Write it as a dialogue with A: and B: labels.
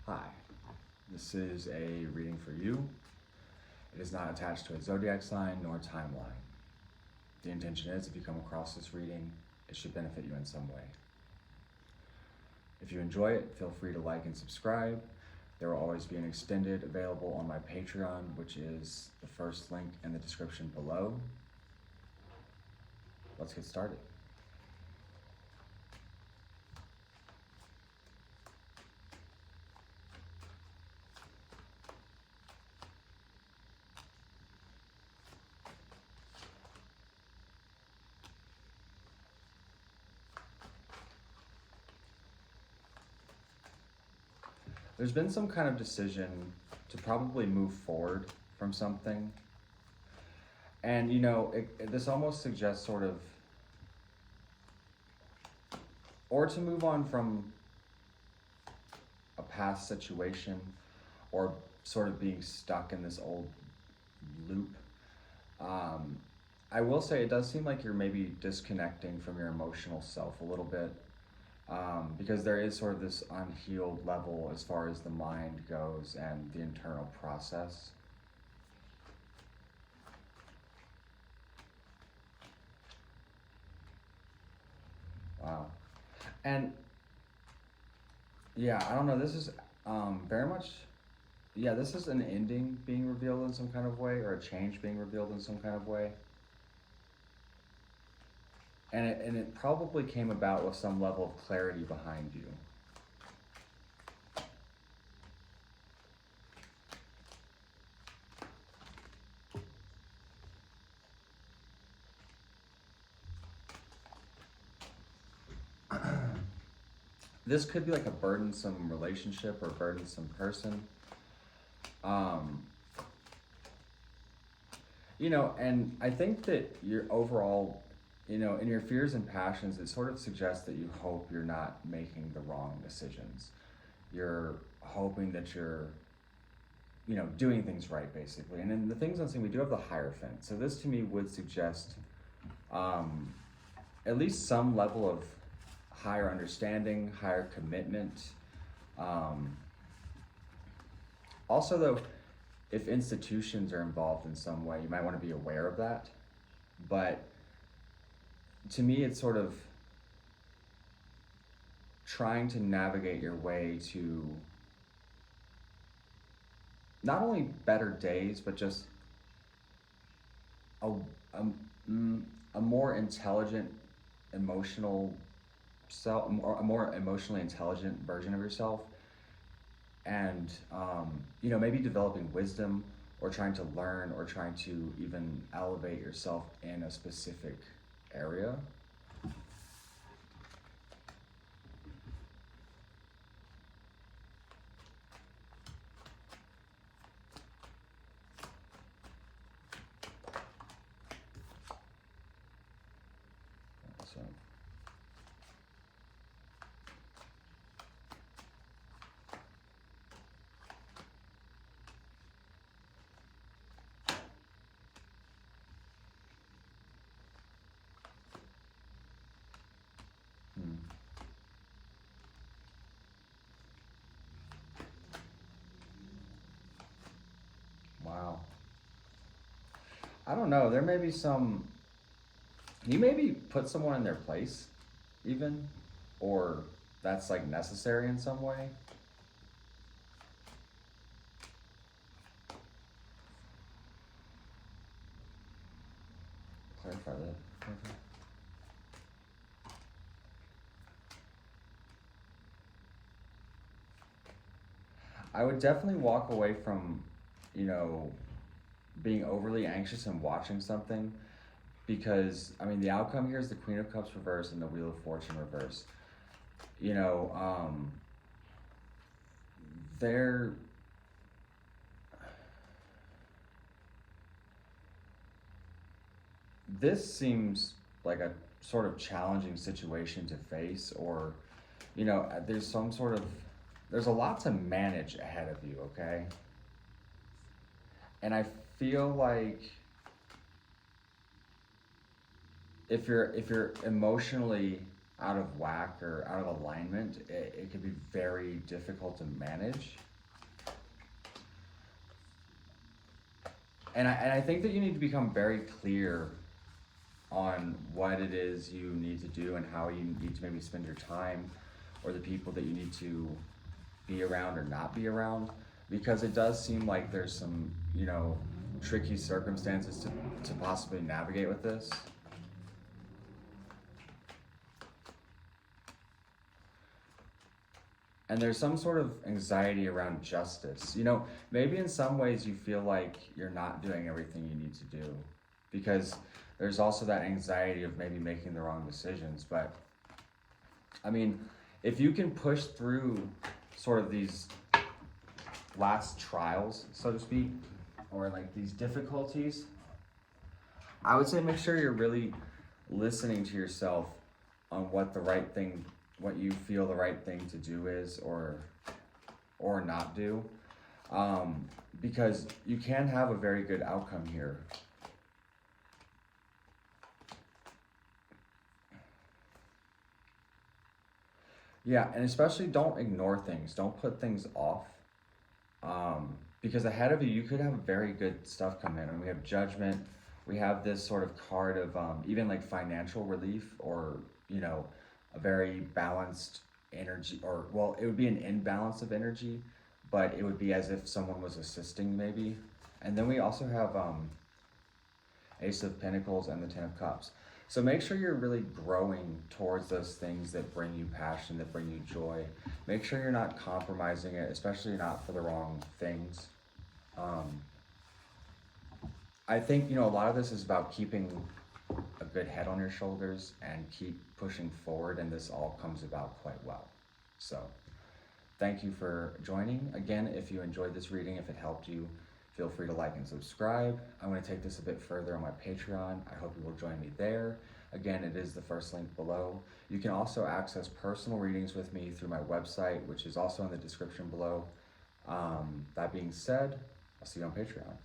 A: Hi, this is a reading for you. It is not attached to a zodiac sign nor timeline. The intention is, if you come across this reading, it should benefit you in some way. If you enjoy it, feel free to like and subscribe. There will always be an extended available on my Patreon, which is the first link in the description below. Let's get started. There's been some kind of decision to probably move forward from something. And you know, this almost suggests sort of, or to move on from a past situation, or sort of being stuck in this old loop. I will say it does seem like you're maybe disconnecting from your emotional self a little bit, because there is sort of this unhealed level as far as the mind goes and the internal process. Wow. And yeah, I don't know, this is very much, yeah, this is an ending being revealed in some kind of way, or a change being revealed in some kind of way. And it probably came about with some level of clarity behind you. This could be like a burdensome relationship or burdensome person. You know, and I think that your overall, you know, in your fears and passions, it sort of suggests that you hope you're not making the wrong decisions. You're hoping that you're, you know, doing things right, basically. And in the things I'm saying, we do have the Hierophant. So this to me would suggest at least some level of higher understanding, higher commitment. Also, though, if institutions are involved in some way, you might want to be aware of that. But to me, it's sort of trying to navigate your way to not only better days, but just a, a more intelligent, emotional self, or a more emotionally intelligent version of yourself. And, you know, maybe developing wisdom, or trying to learn, or trying to even elevate yourself in a specific area. So, wow. I don't know. There may be some. You maybe put someone in their place, even, or that's like necessary in some way. Clarify that. Okay. I would definitely walk away from, you know, being overly anxious and watching something, because I mean the outcome here is the Queen of Cups reverse and the Wheel of Fortune reverse. You know, they're this seems like a sort of challenging situation to face, or, you know, there's some sort of, there's a lot to manage ahead of you, okay? And I feel like if you're emotionally out of whack or out of alignment, it can be very difficult to manage. And I think that you need to become very clear on what it is you need to do and how you need to maybe spend your time, or the people that you need to be around or not be around, because it does seem like there's some, you know, tricky circumstances to possibly navigate with this. And there's some sort of anxiety around justice. You know, maybe in some ways you feel like you're not doing everything you need to do, because there's also that anxiety of maybe making the wrong decisions. But I mean, if you can push through sort of these last trials, so to speak, or like these difficulties, I would say make sure you're really listening to yourself on what the right thing, what you feel the right thing to do is, or not do, because you can have a very good outcome here. Yeah, and especially don't ignore things. Don't put things off. Because ahead of you, you could have very good stuff come in. And we have judgment. We have this sort of card of even like financial relief, or, you know, a very balanced energy, or, well, it would be an imbalance of energy, but it would be as if someone was assisting maybe. And then we also have Ace of Pentacles and the Ten of Cups. So make sure you're really growing towards those things that bring you passion, that bring you joy. Make sure you're not compromising it, especially not for the wrong things. I think, you know, a lot of this is about keeping a good head on your shoulders and keep pushing forward, and this all comes about quite well. So thank you for joining. Again, if you enjoyed this reading, if it helped you, feel free to like and subscribe. I'm going to take this a bit further on my Patreon. I hope you will join me there. Again, it is the first link below. You can also access personal readings with me through my website, which is also in the description below. That being said, I'll see you on Patreon.